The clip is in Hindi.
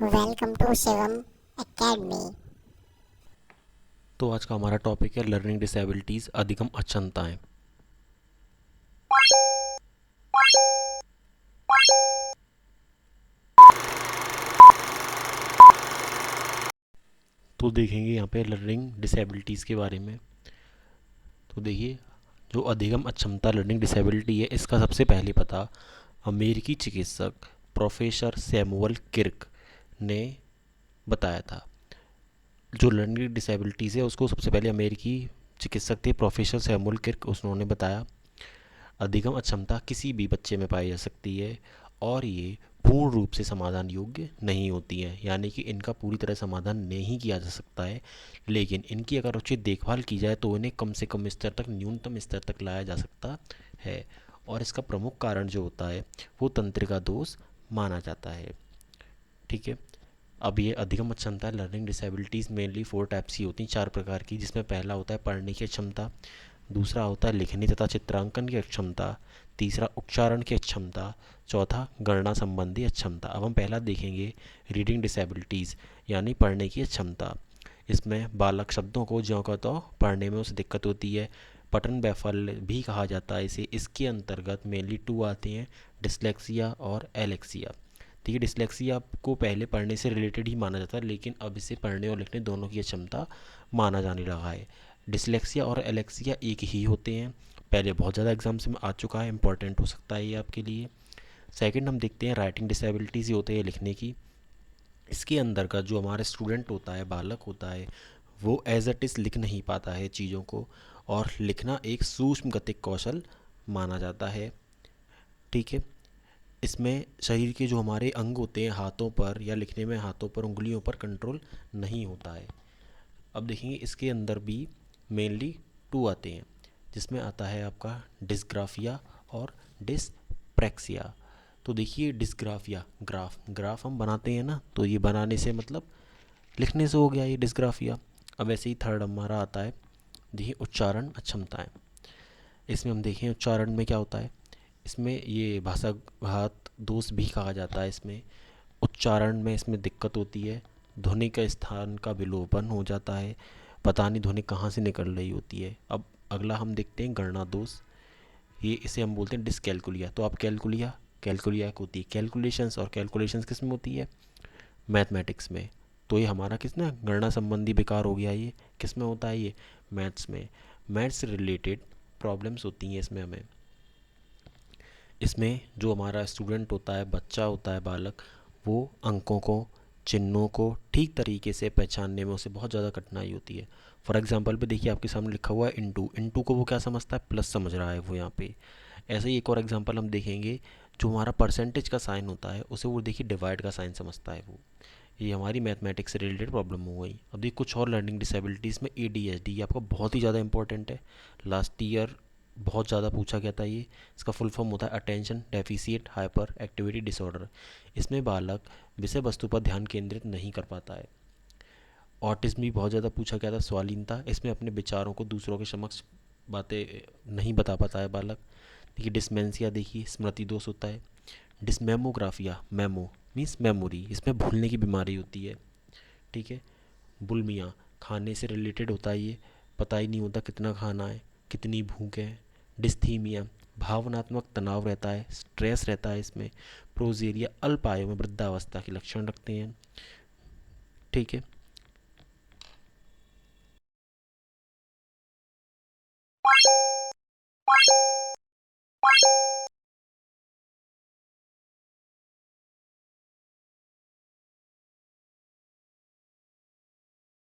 Welcome to Shivam academy. तो आज का हमारा टॉपिक है लर्निंग डिसेबिलिटीज़ अधिगम अक्षमताएं। तो देखेंगे यहाँ पे लर्निंग डिसेबिलिटीज़ के बारे में। तो देखिए, जो अधिगम अक्षमता लर्निंग डिसेबिलिटी है, इसका सबसे पहले पता अमेरिकी चिकित्सक प्रोफेसर सैमुअल किर्क ने बताया था। जो लर्निंग डिसेबिलिटीज़ है उसको सबसे पहले अमेरिकी चिकित्सक थे प्रोफेसर सैमुअल किर्क, उन्होंने बताया अधिगम अक्षमता किसी भी बच्चे में पाई जा सकती है और ये पूर्ण रूप से समाधान योग्य नहीं होती हैं, यानी कि इनका पूरी तरह समाधान नहीं किया जा सकता है, लेकिन इनकी अगर उचित देखभाल की जाए तो इन्हें कम से कम स्तर तक, न्यूनतम स्तर तक लाया जा सकता है। और इसका प्रमुख कारण जो होता है वो तंत्रिका दोष माना जाता है। ठीक है। अब ये अधिगम अक्षमता लर्निंग डिसेबिलिटीज़ मेनली 4 टाइप्स की होती हैं, 4 प्रकार की, जिसमें पहला होता है पढ़ने की क्षमता, दूसरा होता है लिखने तथा चित्रांकन की अक्षमता, तीसरा उच्चारण की अक्षमता, चौथा गणना संबंधी अक्षमता। अब हम पहला देखेंगे रीडिंग डिसेबिलिटीज़ यानी पढ़ने की अक्षमता। इसमें बालक शब्दों को ज्यों का त्यों पढ़ने में उसे दिक्कत होती है, पठन वैफल्य भी कहा जाता है इसे। इसके अंतर्गत मेनली 2 आते हैं, डिसलेक्सिया और एलेक्सिया। ठीक है, डिसलेक्सिया को पहले पढ़ने से रिलेटेड ही माना जाता है, लेकिन अब इसे पढ़ने और लिखने दोनों की क्षमता माना जाने लगा है। डिसलेक्सिया और एलेक्सिया एक ही होते हैं, पहले बहुत ज़्यादा एग्जाम्स में आ चुका है, इंपॉर्टेंट हो सकता है ये आपके लिए। सेकंड हम देखते हैं राइटिंग डिसेबिलिटीज़, ये होते हैं लिखने की। इसके अंदर का जो हमारा स्टूडेंट होता है, बालक होता है, वो एज इट इज़ लिख नहीं पाता है चीज़ों को, और लिखना एक सूक्ष्म गतिक कौशल माना जाता है। ठीक है। इसमें शरीर के जो हमारे अंग होते हैं हाथों पर, या लिखने में हाथों पर, उंगलियों पर कंट्रोल नहीं होता है। अब देखेंगे इसके अंदर भी मेनली 2 आते हैं, जिसमें आता है आपका डिस्ग्राफिया और डिसप्रेक्सिया। तो देखिए डिस्ग्राफिया, ग्राफ ग्राफ हम बनाते हैं ना, तो ये बनाने से मतलब लिखने से हो गया ये डिस्ग्राफिया। अब ऐसे ही थर्ड हमारा आता है, देखिए उच्चारण अक्षमताएं। इसमें हम देखें उच्चारण में क्या होता है, इसमें ये भाषा घात दोष भी कहा जाता है। इसमें उच्चारण में इसमें दिक्कत होती है, ध्वनि का स्थान का विलोपन हो जाता है, पता नहीं ध्वनि कहाँ से निकल रही होती है। अब अगला हम देखते हैं गणना दोष, ये इसे हम बोलते हैं डिसकैलकुलिया। तो आप कैलकुलिया, कैलकुलिया एक होती है कैलकुलेशंस, और कैलकुलेशंस किस में होती है, मैथमेटिक्स में। तो ये हमारा किस ना गणना संबंधी विकार हो गया, ये किस में होता है, ये मैथ्स में। मैथ्स से रिलेटेड प्रॉब्लम्स होती हैं इसमें हमें। इसमें जो हमारा स्टूडेंट होता है, बच्चा होता है, बालक, वो अंकों को, चिन्हों को ठीक तरीके से पहचानने में उसे बहुत ज़्यादा कठिनाई होती है। फॉर एग्जांपल पे देखिए आपके सामने लिखा हुआ है इंटू, इंटू को वो क्या समझता है, प्लस समझ रहा है वो यहाँ पे। ऐसे ही एक और एग्जांपल हम देखेंगे, जो हमारा परसेंटेज का साइन होता है उसे वो देखिए डिवाइड का साइन समझता है वो। ये हमारी मैथमेटिक्स से रिलेटेड प्रॉब्लम हो गई। अब देखिए कुछ और लर्निंग डिसेबिलिटीज़ में ADHD, ये आपका बहुत ही ज़्यादा इंपॉर्टेंट है, लास्ट ईयर बहुत ज़्यादा पूछा गया था ये। इसका फुल फॉर्म होता है attention deficit hyper activity disorder. इसमें बालक विषय वस्तु पर ध्यान केंद्रित नहीं कर पाता है। ऑटिज्म भी बहुत ज़्यादा पूछा गया था, स्वालीनता, इसमें अपने विचारों को दूसरों के समक्ष बातें नहीं बता पाता है बालक। देखिए डिसमेंसिया, देखिए स्मृति दोष होता है। डिसमेमोग्राफिया, मेमो मीन्स मेमोरी, इसमें भूलने की बीमारी होती है। ठीक है। बुलमिया, खाने से रिलेटेड होता है ये, पता ही नहीं होता कितना खाना है, कितनी भूख है। डिस्थीमिया, भावनात्मक तनाव रहता है, स्ट्रेस रहता है इसमें। प्रोजेरिया, अल्प आयु में वृद्धावस्था के लक्षण रखते हैं। ठीक है।